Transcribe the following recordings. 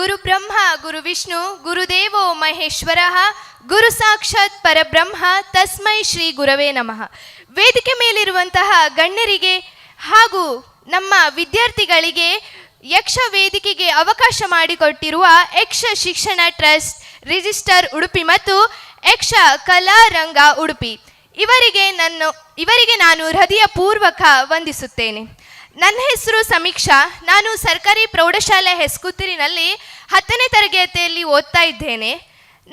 ಗುರು ಬ್ರಹ್ಮ ಗುರು ವಿಷ್ಣು ಗುರುದೇವೋ ಮಹೇಶ್ವರ ಗುರು ಸಾಕ್ಷಾತ್ ಪರಬ್ರಹ್ಮ ತಸ್ಮೈ ಶ್ರೀ ಗುರವೇ ನಮಃ. ವೇದಿಕೆ ಮೇಲಿರುವಂತಹ ಗಣ್ಯರಿಗೆ ಹಾಗೂ ನಮ್ಮ ವಿದ್ಯಾರ್ಥಿಗಳಿಗೆ ಯಕ್ಷ ವೇದಿಕೆಗೆ ಅವಕಾಶ ಮಾಡಿಕೊಟ್ಟಿರುವ ಯಕ್ಷ ಶಿಕ್ಷಣ ಟ್ರಸ್ಟ್ ರಿಜಿಸ್ಟರ್ ಉಡುಪಿ ಮತ್ತು ಯಕ್ಷ ಕಲಾರಂಗ ಉಡುಪಿ ಇವರಿಗೆ ನಾನು ಹೃದಯಪೂರ್ವಕ ವಂದಿಸುತ್ತೇನೆ. ನನ್ನ ಹೆಸರು ಸಮೀಕ್ಷಾ. ನಾನು ಸರ್ಕಾರಿ ಪ್ರೌಢಶಾಲೆ ಹೆಸ್ಕುತ್ತೂರಿನಲ್ಲಿ 10ನೇ ತರಗತಿಯಲ್ಲಿ ಓದ್ತಾ ಇದ್ದೇನೆ.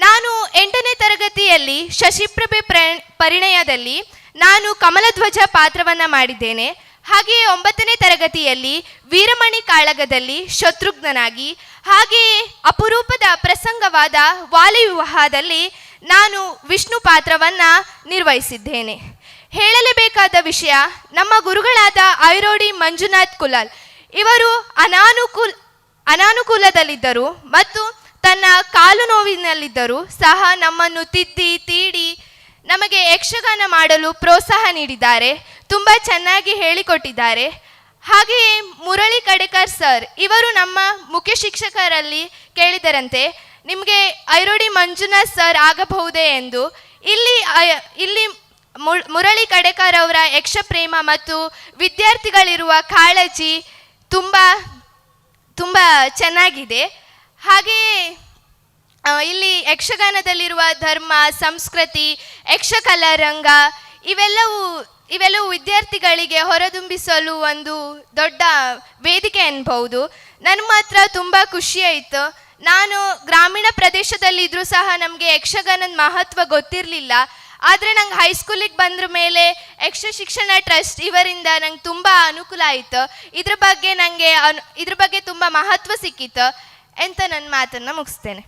ನಾನು 8ನೇ ತರಗತಿಯಲ್ಲಿ ಶಶಿಪ್ರಭೆ ಪರಿಣಯದಲ್ಲಿ ನಾನು ಕಮಲಧ್ವಜ ಪಾತ್ರವನ್ನು ಮಾಡಿದ್ದೇನೆ. ಹಾಗೆಯೇ 9ನೇ ತರಗತಿಯಲ್ಲಿ ವೀರಮಣಿ ಕಾಳಗದಲ್ಲಿ ಶತ್ರುಘ್ನನಾಗಿ, ಹಾಗೆಯೇ ಅಪರೂಪದ ಪ್ರಸಂಗವಾದ ವಾಲಿ ವಿವಾಹದಲ್ಲಿ ನಾನು ವಿಷ್ಣು ಪಾತ್ರವನ್ನು ನಿರ್ವಹಿಸಿದ್ದೇನೆ. ಹೇಳಲೇಬೇಕಾದ ವಿಷಯ, ನಮ್ಮ ಗುರುಗಳಾದ ಐರೋಡಿ ಮಂಜುನಾಥ್ ಕುಲಾಲ್ ಇವರು ಅನಾನುಕೂಲದಲ್ಲಿದ್ದರು ಮತ್ತು ತನ್ನ ಕಾಲು ನೋವಿನಲ್ಲಿದ್ದರೂ ಸಹ ನಮ್ಮನ್ನು ತಿದ್ದಿ ತೀಡಿ ನಮಗೆ ಯಕ್ಷಗಾನ ಮಾಡಲು ಪ್ರೋತ್ಸಾಹ ನೀಡಿದ್ದಾರೆ. ತುಂಬ ಚೆನ್ನಾಗಿ ಹೇಳಿಕೊಟ್ಟಿದ್ದಾರೆ. ಹಾಗೆಯೇ ಮುರಳಿ ಕಡೆಕರ್ ಸರ್ ಇವರು ನಮ್ಮ ಮುಖ್ಯ ಶಿಕ್ಷಕರಲ್ಲಿ ಕೇಳಿದರಂತೆ, ನಿಮಗೆ ಐರೋಡಿ ಮಂಜುನಾಥ್ ಸರ್ ಆಗಬಹುದೇ ಎಂದು. ಇಲ್ಲಿ ಮುರಳಿ ಕಡೆಕರ್ ಅವರ ಯಕ್ಷ ಪ್ರೇಮ ಮತ್ತು ವಿದ್ಯಾರ್ಥಿಗಳಿರುವ ಕಾಳಜಿ ತುಂಬ ಚೆನ್ನಾಗಿದೆ. ಹಾಗೆಯೇ ಇಲ್ಲಿ ಯಕ್ಷಗಾನದಲ್ಲಿರುವ ಧರ್ಮ, ಸಂಸ್ಕೃತಿ, ಯಕ್ಷಕಲಾರಂಗ ಇವೆಲ್ಲವೂ ವಿದ್ಯಾರ್ಥಿಗಳಿಗೆ ಹೊರದುಂಬಿಸಲು ಒಂದು ದೊಡ್ಡ ವೇದಿಕೆ ಎನ್ನಬಹುದು. ನನಗೆ ಮಾತ್ರ ತುಂಬ ಖುಷಿಯಾಯಿತು. ನಾನು ಗ್ರಾಮೀಣ ಪ್ರದೇಶದಲ್ಲಿದ್ದರೂ ಸಹ ನಮಗೆ ಯಕ್ಷಗಾನದ ಮಹತ್ವ ಗೊತ್ತಿರಲಿಲ್ಲ. ಆದರೆ ನಂಗೆ ಹೈಸ್ಕೂಲಿಗೆ ಬಂದ್ರ ಮೇಲೆ ಯಕ್ಷ ಶಿಕ್ಷಣ ಟ್ರಸ್ಟ್ ಇವರಿಂದ ನಂಗೆ ತುಂಬ ಅನುಕೂಲ ಆಯಿತು. ಇದ್ರ ಬಗ್ಗೆ ತುಂಬ ಮಹತ್ವ ಸಿಕ್ಕಿತ್ತು ಅಂತ ನನ್ನ ಮಾತನ್ನು ಮುಗಿಸ್ತೇನೆ.